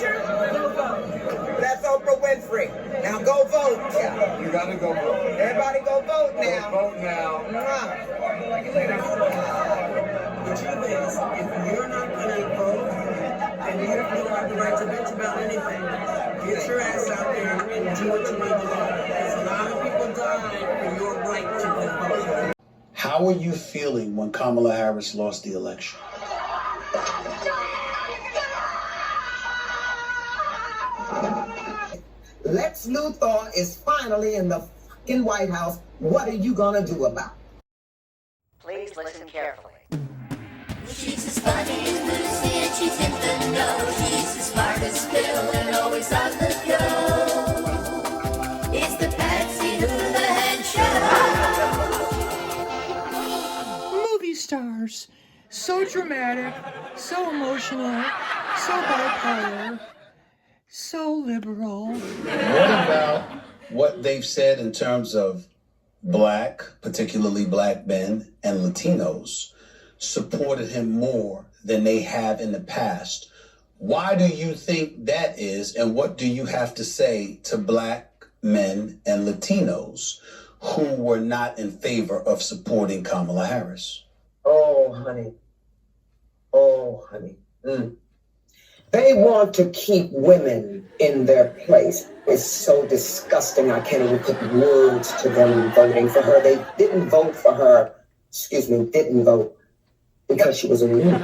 picture? That's Oprah Winfrey. Now go vote. Yeah. You gotta go vote. Everybody go vote now. Go vote now. The truth is, if you're not gonna vote, and you don't have the right to bitch about anything, get your ass out there and do what you need to do. Because a lot of people died for your right to go vote. How are you feeling when Kamala Harris lost the election? Lex Luthor is finally in the fucking White House. What are you gonna do about it? Please listen carefully. She's as funny as Lucy and she's in the know. She's as smart as Phil and always on the go. It's the Patsy Hoolahan Show. Movie stars. So dramatic, so emotional, so bipolar, so liberal. What about what they've said in terms of black, particularly black men and Latinos, supported him more than they have in the past? Why do you think that is, and what do you have to say to black men and Latinos who were not in favor of supporting Kamala Harris? Oh, honey. Oh, honey. They want to keep women in their place. It's so disgusting. I can't even put words to them voting for her. They didn't vote for her. Didn't vote because she was a woman.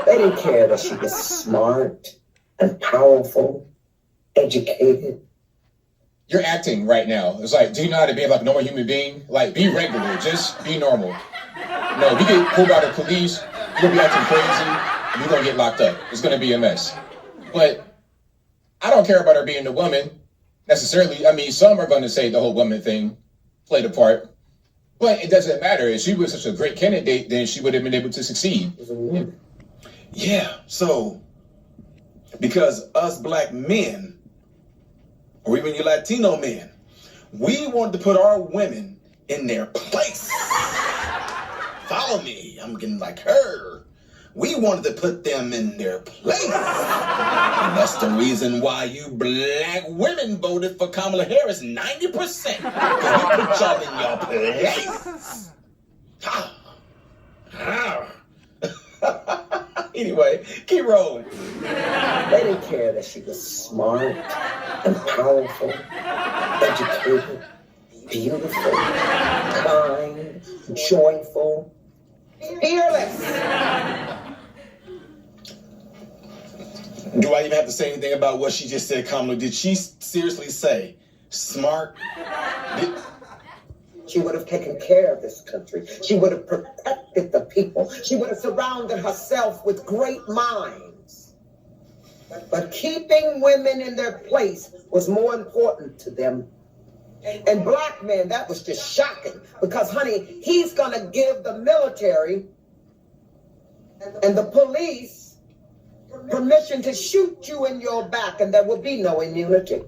They didn't care that she was smart and powerful, educated. You're acting right now. It's like, do you know how to be like a normal human being? Like, be regular. Just be normal. No, if you get pulled by the police, you're going to be acting crazy. You're going to get locked up. It's going to be a mess. But I don't care about her being a woman necessarily. I mean, some are going to say the whole woman thing played a part. But it doesn't matter. If she was such a great candidate, then she would have been able to succeed. Yeah, so because us black men, or even you Latino men, we want to put our women in their place. Follow me, I'm getting like her. We wanted to put them in their place. And that's the reason why you black women voted for Kamala Harris 90%. Because we put y'all in your place. Anyway, keep rolling. They didn't care that she was smart and powerful, educated, beautiful, kind, joyful, fearless. Do I even have to say anything about what she just said, Kamala? Did she seriously say smart? She would have taken care of this country. She would have protected the people. She would have surrounded herself with great minds. But keeping women in their place was more important to them. And black men, that was just shocking. Because, honey, he's going to give the military and the police permission to shoot you in your back, and there will be no immunity.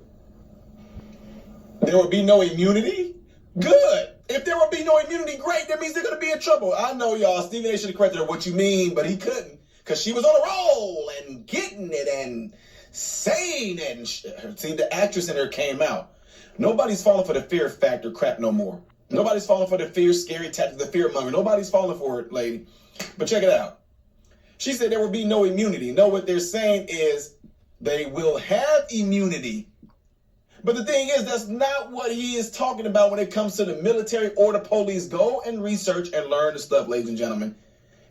There will be no immunity? Good. If there will be no immunity, great. That means they're going to be in trouble. I know, y'all. Stephen A. should have corrected her what you mean, but he couldn't. Because she was on a roll and getting it and saying it. And see, the actress in her came out. Nobody's falling for the fear factor crap no more. Nobody's falling for the fear, scary tactic, the fear monger. Nobody's falling for it, lady. But check it out. She said there will be no immunity. No, what they're saying is they will have immunity. But the thing is, that's not what he is talking about when it comes to the military or the police. Go and research and learn the stuff, ladies and gentlemen.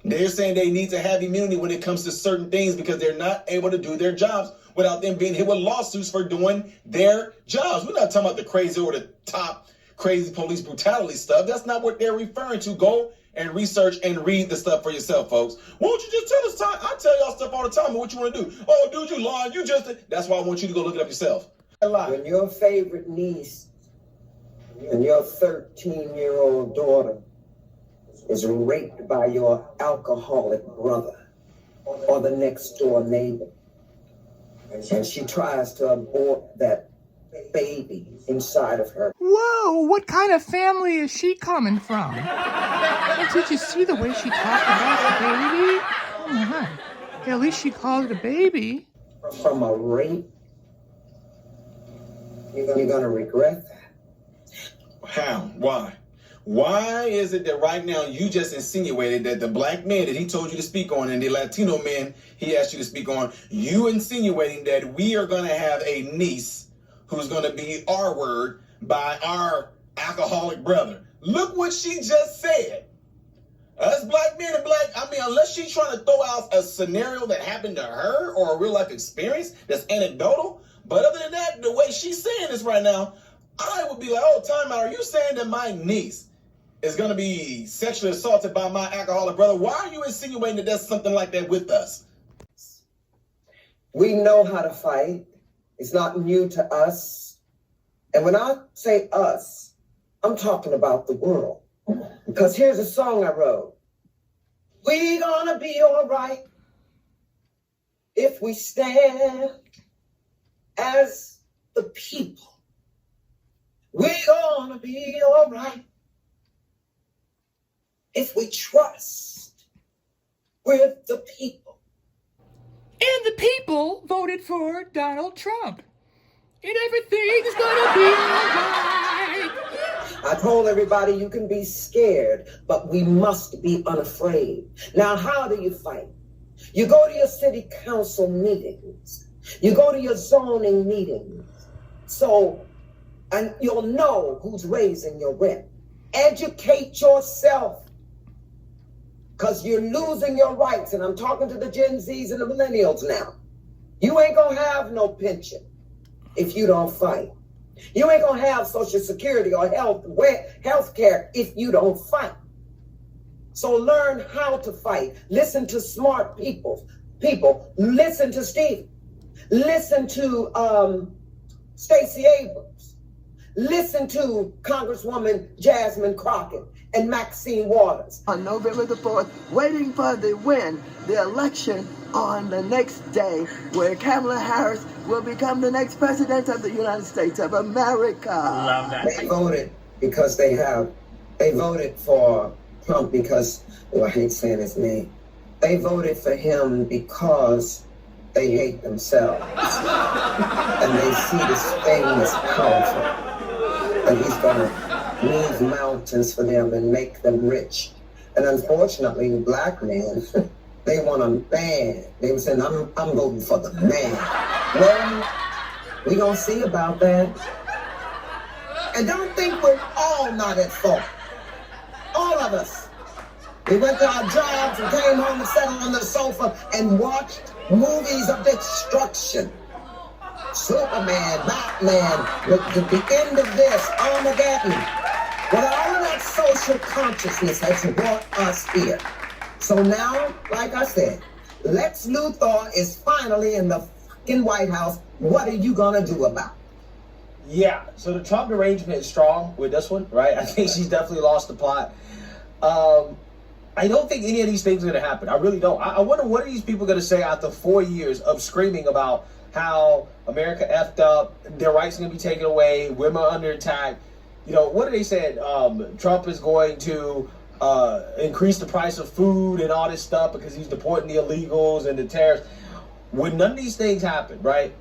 They're saying they need to have immunity when it comes to certain things because they're not able to do their jobs without them being hit with lawsuits for doing their jobs. We're not talking about the crazy or the top crazy police brutality stuff. That's not what they're referring to. Go and research and read the stuff for yourself, folks. Won't you just tell us time? I tell y'all stuff all the time. What you want to do? Oh, dude, you lying. You just... That's why I want you to go look it up yourself. When your favorite niece and your 13-year-old daughter is raped by your alcoholic brother or the next door neighbor, and she tries to abort that baby inside of her. Whoa, what kind of family is she coming from? And did you see the way she talked about the baby? Oh my. At least she called it a baby. from a rape, you're going to regret that. How? Why? Why is it that right now you just insinuated that the black men that he told you to speak on and the Latino men he asked you to speak on, you insinuating that we are going to have a niece who's going to be R-word by our alcoholic brother? Look what she just said. Us black men and unless she's trying to throw out a scenario that happened to her or a real life experience that's anecdotal. But other than that, the way she's saying this right now, I would be like, oh, time out. Are you saying that my niece is going to be sexually assaulted by my alcoholic brother? Why are you insinuating that there's something like that with us? We know how to fight. It's not new to us. And when I say us, I'm talking about the world. Because here's a song I wrote. We gonna be all right if we stand as the people. We gonna be all right if we trust with the people. And the people voted for Donald Trump. And everything's gonna be alright. I told everybody you can be scared, but we must be unafraid. Now, how do you fight? You go to your city council meetings. You go to your zoning meetings. And you'll know who's raising your rent. Educate yourself, because you're losing your rights. And I'm talking to the Gen Zs and the millennials now. You ain't gonna have no pension if you don't fight. You ain't gonna have Social Security or health care if you don't fight. So learn how to fight. Listen to smart people. Listen to Steve. Listen to Stacey Abrams. Listen to Congresswoman Jasmine Crockett and Maxine Waters. On November the 4th, waiting for the election on the next day, where Kamala Harris will become the next president of the United States of America. Love that. They voted because they voted for Trump because, I hate saying his name. They voted for him because they hate themselves. And they see this thing as powerful. And he's going to move mountains for them and make them rich. And unfortunately, black men, they want a man. They were saying, I'm voting for the man. Well, we gonna see about that. And don't think we're all not at fault. All of us. We went to our jobs and came home and sat on the sofa and watched movies of destruction. Superman, Batman, the end of this, Armageddon. Well, all of that social consciousness has brought us here. So now, like I said, Lex Luthor is finally in the fucking White House. What are you gonna do about it? Yeah, so the Trump derangement is strong with this one, right? I think she's definitely lost the plot. I don't think any of these things are going to happen. I really don't. I wonder what are these people going to say after 4 years of screaming about how America effed up, their rights are going to be taken away, women are under attack. You know, what are they saying? Trump is going to increase the price of food and all this stuff because he's deporting the illegals and the terrorists. When none of these things happen, right,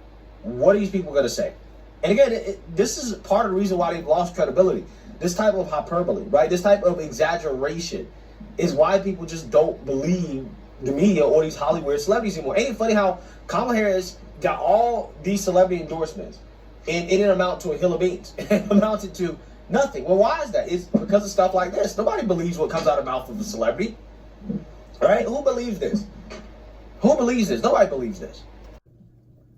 what are these people going to say? And again, this is part of the reason why they've lost credibility. This type of hyperbole, right, this type of exaggeration is why people just don't believe the media or these Hollywood celebrities anymore. Ain't it funny how Kamala Harris got all these celebrity endorsements and it didn't amount to a hill of beans. It amounted to nothing. Well, why is that? It's because of stuff like this. Nobody believes what comes out of the mouth of a celebrity. Right? Who believes this? Who believes this? Nobody believes this.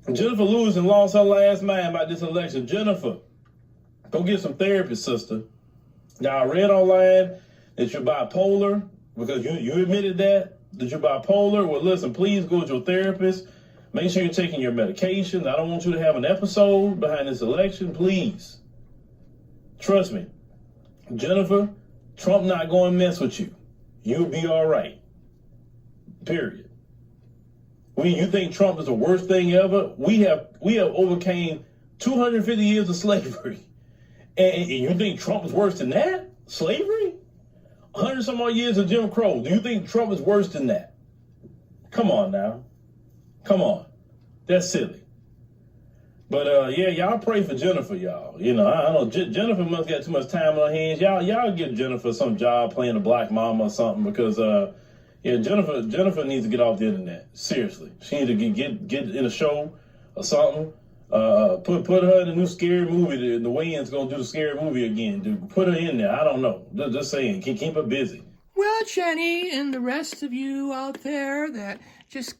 Jenifer Lewis and lost her last mind about this election. Jennifer, go get some therapy, sister. Now, I read online that you're bipolar, because you admitted that you're bipolar. Well, listen, please go to your therapist. Make sure you're taking your medications. I don't want you to have an episode behind this election, please. Trust me. Jennifer, Trump not going to mess with you. You'll be all right. Period. When you think Trump is the worst thing ever, we have overcame 250 years of slavery. And you think Trump is worse than that? Slavery? 100 some odd years of Jim Crow. Do you think Trump is worse than that? Come on now. Come on. That's silly. But yeah, y'all pray for Jenifer, y'all. You know, I don't know. Jenifer must got too much time on her hands. Y'all give Jenifer some job playing a black mama or something, because yeah, Jenifer needs to get off the internet. Seriously, she needs to get in a show or something. Put her in a new scary movie. The Wayans gonna do the scary movie again. Dude, put her in there. I don't know. Just saying, keep her busy. Well, Jenny, and the rest of you out there that just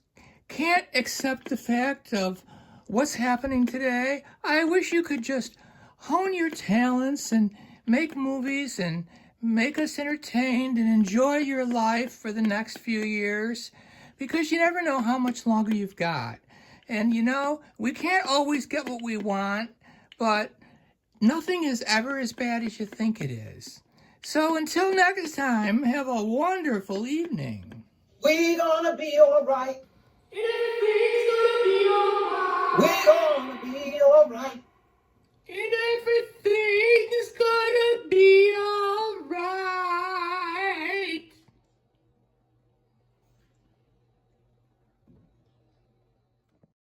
can't accept the fact of what's happening today, I wish you could just hone your talents and make movies and make us entertained and enjoy your life for the next few years, because you never know how much longer you've got. And you know, we can't always get what we want, but nothing is ever as bad as you think it is. So until next time, have a wonderful evening. We gonna be all right. Everything's gonna be all right. We gonna